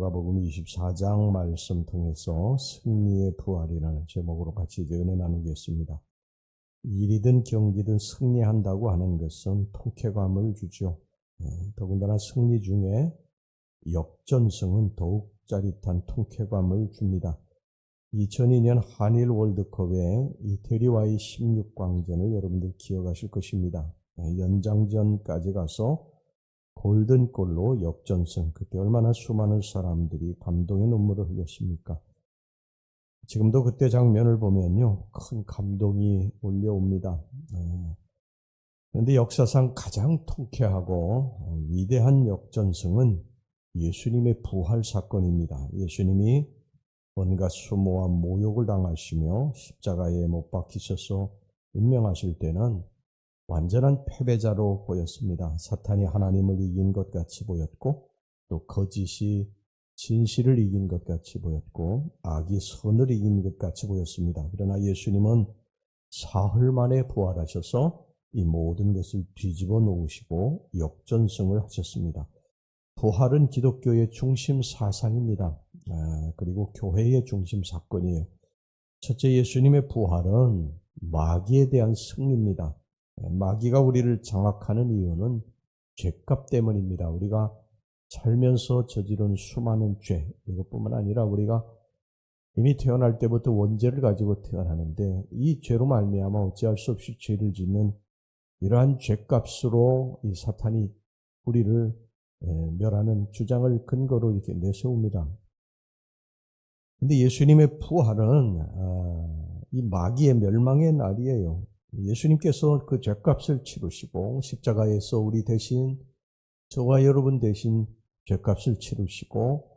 누가복음 24장 말씀 통해서 승리의 부활이라는 제목으로 같이 이제 은혜 나누겠습니다. 일이든 경기든 승리한다고 하는 것은 통쾌감을 주죠. 더군다나 승리 중에 역전승은 더욱 짜릿한 통쾌감을 줍니다. 2002년 한일 월드컵의 이태리와의 16강전을 여러분들 기억하실 것입니다. 연장전까지 가서 골든골로 역전승, 그때 얼마나 수많은 사람들이 감동의 눈물을 흘렸습니까? 지금도 그때 장면을 보면요, 큰 감동이 몰려옵니다. 그런데 역사상 가장 통쾌하고 위대한 역전승은 예수님의 부활 사건입니다. 예수님이 온갖 수모와 모욕을 당하시며 십자가에 못 박히셔서 운명하실 때는 완전한 패배자로 보였습니다. 사탄이 하나님을 이긴 것 같이 보였고, 또 거짓이 진실을 이긴 것 같이 보였고, 악이 선을 이긴 것 같이 보였습니다. 그러나 예수님은 사흘 만에 부활하셔서 이 모든 것을 뒤집어 놓으시고 역전승을 하셨습니다. 부활은 기독교의 중심 사상입니다. 그리고 교회의 중심 사건이에요. 첫째, 예수님의 부활은 마귀에 대한 승리입니다. 마귀가 우리를 장악하는 이유는 죄값 때문입니다. 우리가 살면서 저지른 수많은 죄, 이것뿐만 아니라 우리가 이미 태어날 때부터 원죄를 가지고 태어나는데 이 죄로 말미암아 어찌할 수 없이 죄를 짓는 이러한 죄값으로 이 사탄이 우리를 멸하는 주장을 근거로 이렇게 내세웁니다. 그런데 예수님의 부활은 이 마귀의 멸망의 날이에요. 예수님께서 그 죄값을 치르시고 십자가에서 우리 대신, 저와 여러분 대신 죄값을 치르시고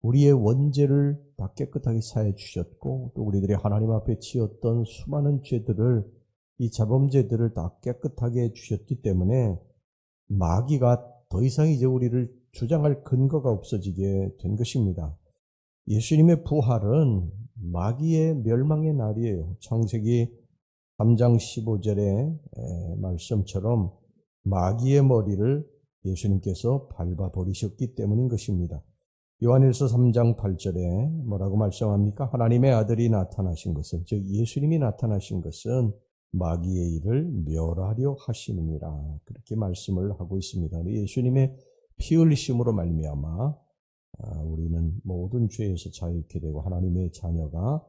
우리의 원죄를 다 깨끗하게 사해 주셨고, 또 우리들이 하나님 앞에 지었던 수많은 죄들을, 이 자범죄들을 다 깨끗하게 해 주셨기 때문에 마귀가 더 이상 이제 우리를 주장할 근거가 없어지게 된 것입니다. 예수님의 부활은 마귀의 멸망의 날이에요. 창세기 3장 15절의 말씀처럼 마귀의 머리를 예수님께서 밟아버리셨기 때문인 것입니다. 요한일서 3장 8절에 뭐라고 말씀합니까? 하나님의 아들이 나타나신 것은, 즉 예수님이 나타나신 것은 마귀의 일을 멸하려 하심이니라, 그렇게 말씀을 하고 있습니다. 예수님의 피 흘리심으로 말미암아 우리는 모든 죄에서 자유케 되고 하나님의 자녀가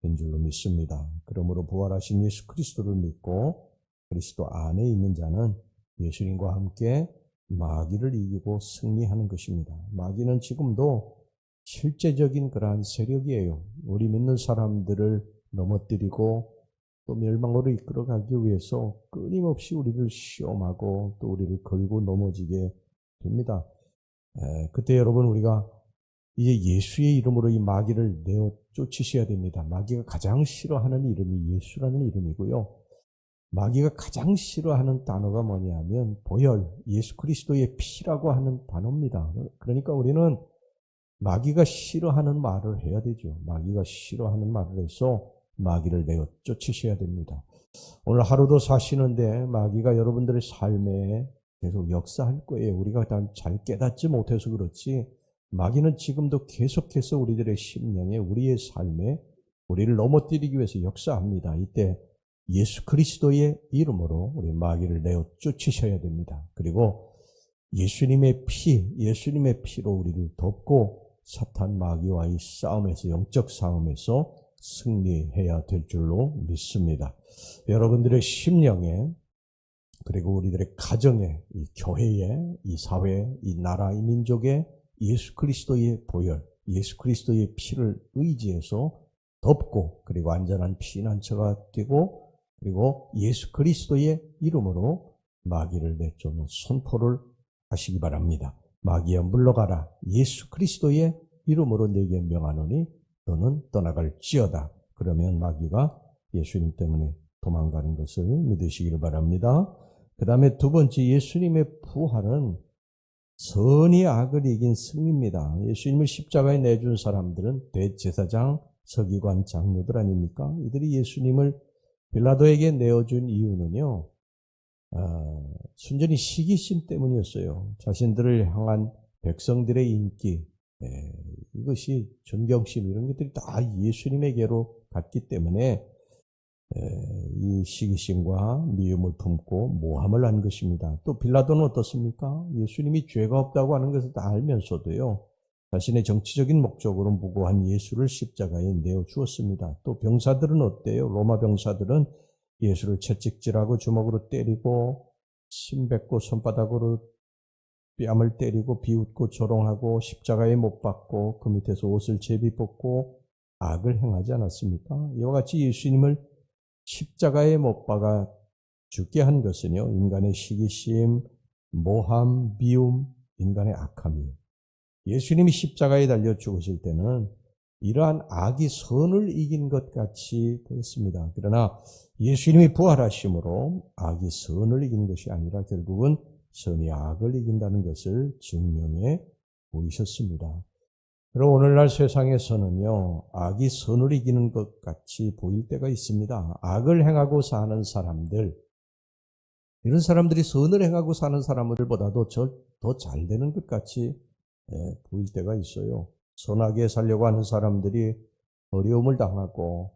된 줄로 믿습니다. 그러므로 부활하신 예수 그리스도를 믿고 그리스도 안에 있는 자는 예수님과 함께 마귀를 이기고 승리하는 것입니다. 마귀는 지금도 실제적인 그러한 세력이에요. 우리 믿는 사람들을 넘어뜨리고 또 멸망으로 이끌어가기 위해서 끊임없이 우리를 시험하고 또 우리를 걸고 넘어지게 됩니다. 그때 여러분, 우리가 이제 예수의 이름으로 이 마귀를 내어 쫓으셔야 됩니다. 마귀가 가장 싫어하는 이름이 예수라는 이름이고요. 마귀가 가장 싫어하는 단어가 뭐냐면 보혈, 예수 그리스도의 피라고 하는 단어입니다. 그러니까 우리는 마귀가 싫어하는 말을 해야 되죠. 마귀가 싫어하는 말을 해서 마귀를 내어 쫓으셔야 됩니다. 오늘 하루도 사시는데 마귀가 여러분들의 삶에 계속 역사할 거예요. 우리가 잘 깨닫지 못해서 그렇지 마귀는 지금도 계속해서 우리들의 심령에, 우리의 삶에 우리를 넘어뜨리기 위해서 역사합니다. 이때 예수 그리스도의 이름으로 우리 마귀를 내어 쫓으셔야 됩니다. 그리고 예수님의 피로 우리를 덮고 사탄 마귀와의 싸움에서, 영적 싸움에서 승리해야 될 줄로 믿습니다. 여러분들의 심령에, 그리고 우리들의 가정에, 이 교회에, 이 사회에, 이 나라, 이 민족에 예수 그리스도의 보혈, 예수 그리스도의 피를 의지해서 덮고, 그리고 안전한 피난처가 되고, 그리고 예수 그리스도의 이름으로 마귀를 내쫓는 선포를 하시기 바랍니다. 마귀야 물러가라, 예수 그리스도의 이름으로 내게 명하노니 너는 떠나갈지어다. 그러면 마귀가 예수님 때문에 도망가는 것을 믿으시기를 바랍니다. 그 다음에 두 번째, 예수님의 부활은 선이 악을 이긴 승리입니다. 예수님을 십자가에 내준 사람들은 대제사장, 서기관, 장로들 아닙니까? 이들이 예수님을 빌라도에게 내어준 이유는요, 순전히 시기심 때문이었어요. 자신들을 향한 백성들의 인기, 이것이 존경심 이런 것들이 다 예수님에게로 갔기 때문에 이 시기심과 미움을 품고 모함을 한 것입니다. 또 빌라도는 어떻습니까? 예수님이 죄가 없다고 하는 것을 다 알면서도요. 자신의 정치적인 목적으로 무고한 예수를 십자가에 내어 주었습니다. 또 병사들은 어때요? 로마 병사들은 예수를 채찍질하고 주먹으로 때리고 침 뱉고 손바닥으로 뺨을 때리고 비웃고 조롱하고 십자가에 못 박고 그 밑에서 옷을 제비 벗고 악을 행하지 않았습니까? 이와 같이 예수님을 십자가에 못 박아 죽게 한 것은요, 인간의 시기심, 모함, 미움, 인간의 악함이에요. 예수님이 십자가에 달려 죽으실 때는 이러한 악이 선을 이긴 것 같이 보였습니다. 그러나 예수님이 부활하심으로 악이 선을 이긴 것이 아니라 결국은 선이 악을 이긴다는 것을 증명해 보이셨습니다. 그리고 오늘날 세상에서는요, 악이 선을 이기는 것 같이 보일 때가 있습니다. 악을 행하고 사는 사람들, 이런 사람들이 선을 행하고 사는 사람들보다도 더 잘 되는 것 같이 보일 때가 있어요. 선하게 살려고 하는 사람들이 어려움을 당하고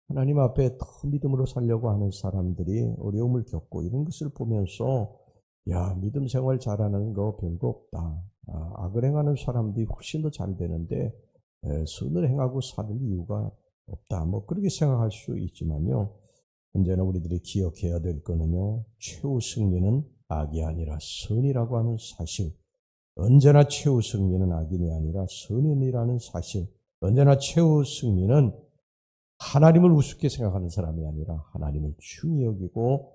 하나님 앞에 더 믿음으로 살려고 하는 사람들이 어려움을 겪고 이런 것을 보면서 야, 믿음 생활 잘하는 거 별거 없다. 악을 행하는 사람들이 훨씬 더 잘 되는데 선을 행하고 살 이유가 없다. 뭐 그렇게 생각할 수 있지만요. 언제나 우리들이 기억해야 될 거는요. 최후 승리는 악이 아니라 선이라고 하는 사실. 언제나 최후 승리는 악인이 아니라 선인이라는 사실. 언제나 최후 승리는 하나님을 우습게 생각하는 사람이 아니라 하나님을 중히 여기고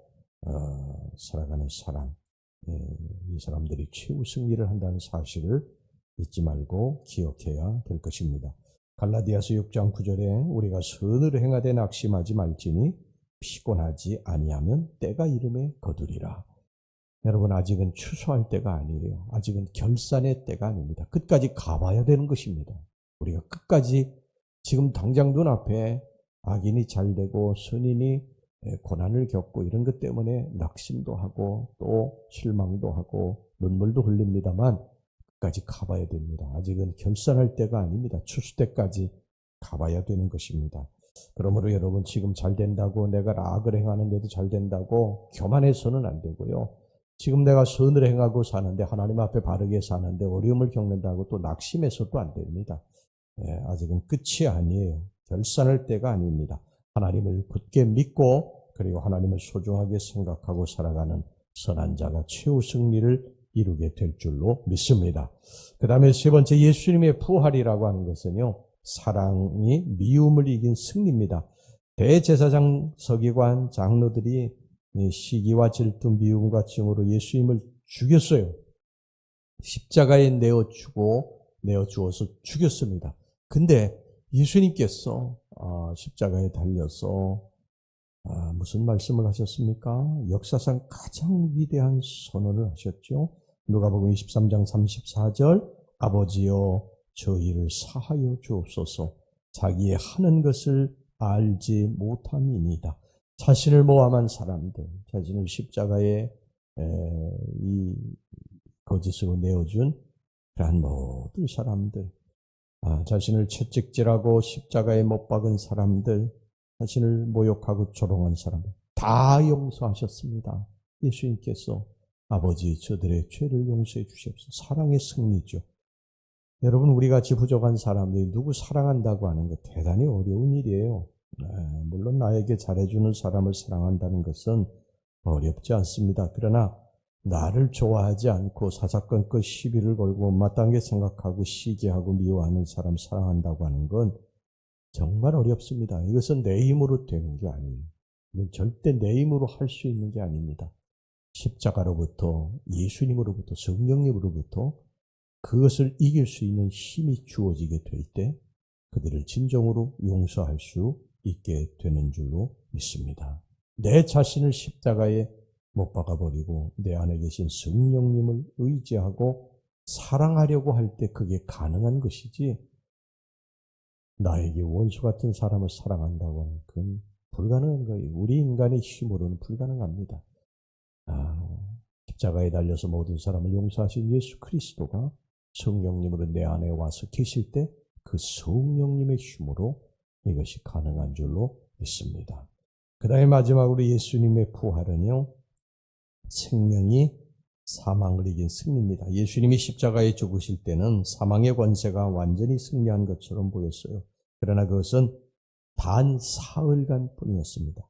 살아가는 사람. 이 사람들이 최후 승리를 한다는 사실을 잊지 말고 기억해야 될 것입니다. 갈라디아서 6장 9절에 우리가 선을 행하되 낙심하지 말지니 피곤하지 아니하면 때가 이름에 거두리라. 여러분, 아직은 추수할 때가 아니에요. 아직은 결산의 때가 아닙니다. 끝까지 가봐야 되는 것입니다. 우리가 끝까지 지금 당장 눈앞에 악인이 잘되고 선인이 고난을 겪고 이런 것 때문에 낙심도 하고 또 실망도 하고 눈물도 흘립니다만 끝까지 가봐야 됩니다. 아직은 결산할 때가 아닙니다. 추수 때까지 가봐야 되는 것입니다. 그러므로 여러분, 지금 잘 된다고 내가 악을 행하는데도 잘 된다고 교만해서는 안 되고요. 지금 내가 선을 행하고 사는데 하나님 앞에 바르게 사는데 어려움을 겪는다고 또 낙심해서도 안 됩니다. 아직은 끝이 아니에요. 결산할 때가 아닙니다. 하나님을 굳게 믿고 그리고 하나님을 소중하게 생각하고 살아가는 선한 자가 최후 승리를 이루게 될 줄로 믿습니다. 그 다음에 세 번째, 예수님의 부활이라고 하는 것은요, 사랑이 미움을 이긴 승리입니다. 대제사장 서기관 장로들이 시기와 질투 미움과 증오로 예수님을 죽였어요. 십자가에 내어주어서 죽였습니다. 근데 예수님께서 십자가에 달려서 무슨 말씀을 하셨습니까? 역사상 가장 위대한 선언을 하셨죠. 누가복음 23장 34절 아버지여 저희를 사하여 주옵소서. 자기의 하는 것을 알지 못함이니이다. 자신을 모함한 사람들, 자신을 십자가에 이 거짓으로 내어준 그러한 모든 사람들, 자신을 채찍질하고 십자가에 못 박은 사람들, 자신을 모욕하고 조롱한 사람들 다 용서하셨습니다. 예수님께서 아버지 저들의 죄를 용서해 주시옵소서. 사랑의 승리죠. 여러분, 우리 같이 부족한 사람들이 누구 사랑한다고 하는 것 대단히 어려운 일이에요. 물론 나에게 잘해주는 사람을 사랑한다는 것은 어렵지 않습니다. 그러나 나를 좋아하지 않고 사사건건 시비를 걸고 마땅하게 생각하고 시기하고 미워하는 사람 사랑한다고 하는 건 정말 어렵습니다. 이것은 내 힘으로 되는 게 아니에요. 이건 절대 내 힘으로 할 수 있는 게 아닙니다. 십자가로부터, 예수님으로부터, 성령님으로부터 그것을 이길 수 있는 힘이 주어지게 될 때 그들을 진정으로 용서할 수 있게 되는 줄로 믿습니다. 내 자신을 십자가에 못 박아버리고 내 안에 계신 성령님을 의지하고 사랑하려고 할 때 그게 가능한 것이지, 나에게 원수 같은 사람을 사랑한다고 하는 그건 불가능한 거예요. 우리 인간의 힘으로는 불가능합니다. 십자가에 달려서 모든 사람을 용서하신 예수 그리스도가 성령님으로 내 안에 와서 계실 때 그 성령님의 힘으로 이것이 가능한 줄로 믿습니다. 그 다음에 마지막으로 예수님의 부활은요, 생명이 사망을 이긴 승리입니다. 예수님이 십자가에 죽으실 때는 사망의 권세가 완전히 승리한 것처럼 보였어요. 그러나 그것은 단 사흘간 뿐이었습니다.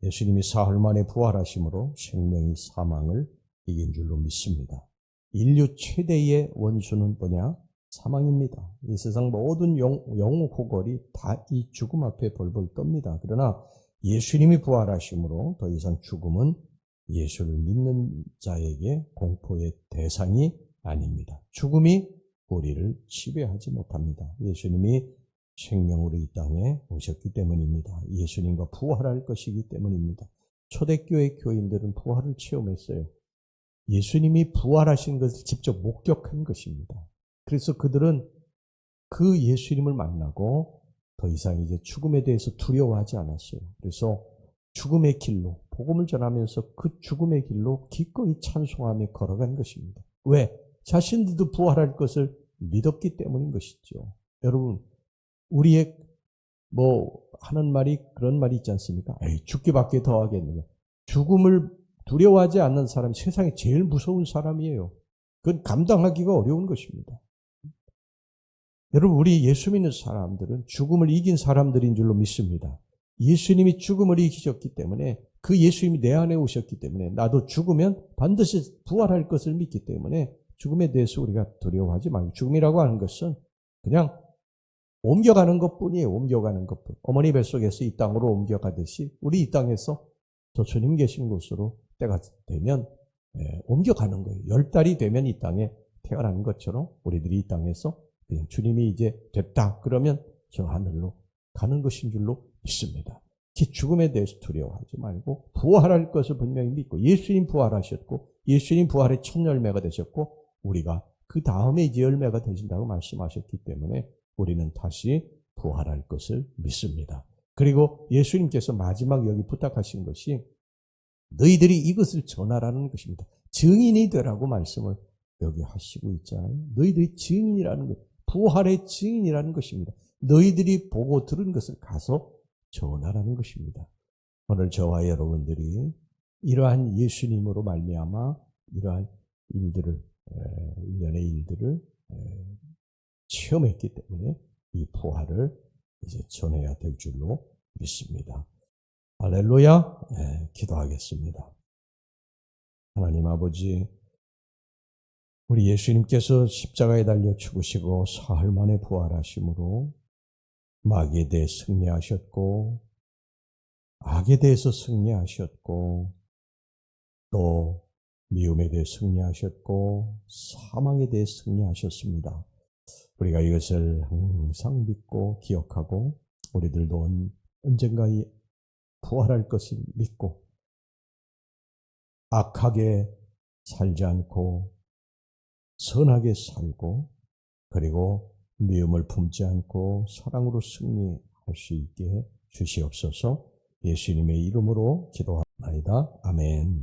예수님이 사흘 만에 부활하심으로 생명이 사망을 이긴 줄로 믿습니다. 인류 최대의 원수는 뭐냐? 사망입니다. 이 세상 모든 영웅호걸이 다 이 죽음 앞에 벌벌 떱니다. 그러나 예수님이 부활하심으로 더 이상 죽음은 예수를 믿는 자에게 공포의 대상이 아닙니다. 죽음이 우리를 지배하지 못합니다. 예수님이 생명으로 이 땅에 오셨기 때문입니다. 예수님과 부활할 것이기 때문입니다. 초대교회 교인들은 부활을 체험했어요. 예수님이 부활하신 것을 직접 목격한 것입니다. 그래서 그들은 그 예수님을 만나고 더 이상 이제 죽음에 대해서 두려워하지 않았어요. 그래서 죽음의 길로, 복음을 전하면서 그 죽음의 길로 기꺼이 찬송하며 걸어간 것입니다. 왜? 자신들도 부활할 것을 믿었기 때문인 것이죠. 여러분, 우리의 하는 말이 그런 말이 있지 않습니까? 에이, 죽기밖에 더 하겠느냐. 죽음을 두려워하지 않는 사람이 세상에 제일 무서운 사람이에요. 그건 감당하기가 어려운 것입니다. 여러분, 우리 예수 믿는 사람들은 죽음을 이긴 사람들인 줄로 믿습니다. 예수님이 죽음을 이기셨기 때문에, 그 예수님이 내 안에 오셨기 때문에, 나도 죽으면 반드시 부활할 것을 믿기 때문에 죽음에 대해서 우리가 두려워하지 말고, 죽음이라고 하는 것은 그냥 옮겨가는 것뿐이에요. 옮겨가는 것뿐. 어머니 뱃속에서 이 땅으로 옮겨가듯이 우리 이 땅에서 저 주님 계신 곳으로 때가 되면 옮겨가는 거예요. 10달이 되면 이 땅에 태어나는 것처럼 우리들이 이 땅에서 그냥 주님이 이제 됐다 그러면 저 하늘로 가는 것인 줄로 믿습니다. 죽음에 대해서 두려워하지 말고 부활할 것을 분명히 믿고, 예수님 부활하셨고 예수님 부활의 첫 열매가 되셨고 우리가 그 다음에 이제 열매가 되신다고 말씀하셨기 때문에 우리는 다시 부활할 것을 믿습니다. 그리고 예수님께서 마지막 여기 부탁하신 것이 너희들이 이것을 전하라는 것입니다. 증인이 되라고 말씀을 여기 하시고 있잖아요. 너희들이 증인이라는 것, 부활의 증인이라는 것입니다. 너희들이 보고 들은 것을 가서 전하라는 것입니다. 오늘 저와 여러분들이 이러한 예수님으로 말미암아 이러한 일들을, 일련의 일들을 체험했기 때문에 이 부활을 이제 전해야 될 줄로 믿습니다. 할렐루야. 기도하겠습니다. 하나님 아버지, 우리 예수님께서 십자가에 달려 죽으시고 사흘 만에 부활하심으로 마귀에 대해 승리하셨고 악에 대해서 승리하셨고 또 미움에 대해 승리하셨고 사망에 대해 승리하셨습니다. 우리가 이것을 항상 믿고 기억하고 우리들도 언젠가 부활할 것을 믿고 악하게 살지 않고 선하게 살고 그리고 미움을 품지 않고 사랑으로 승리할 수 있게 주시옵소서. 예수님의 이름으로 기도합니다. 아멘.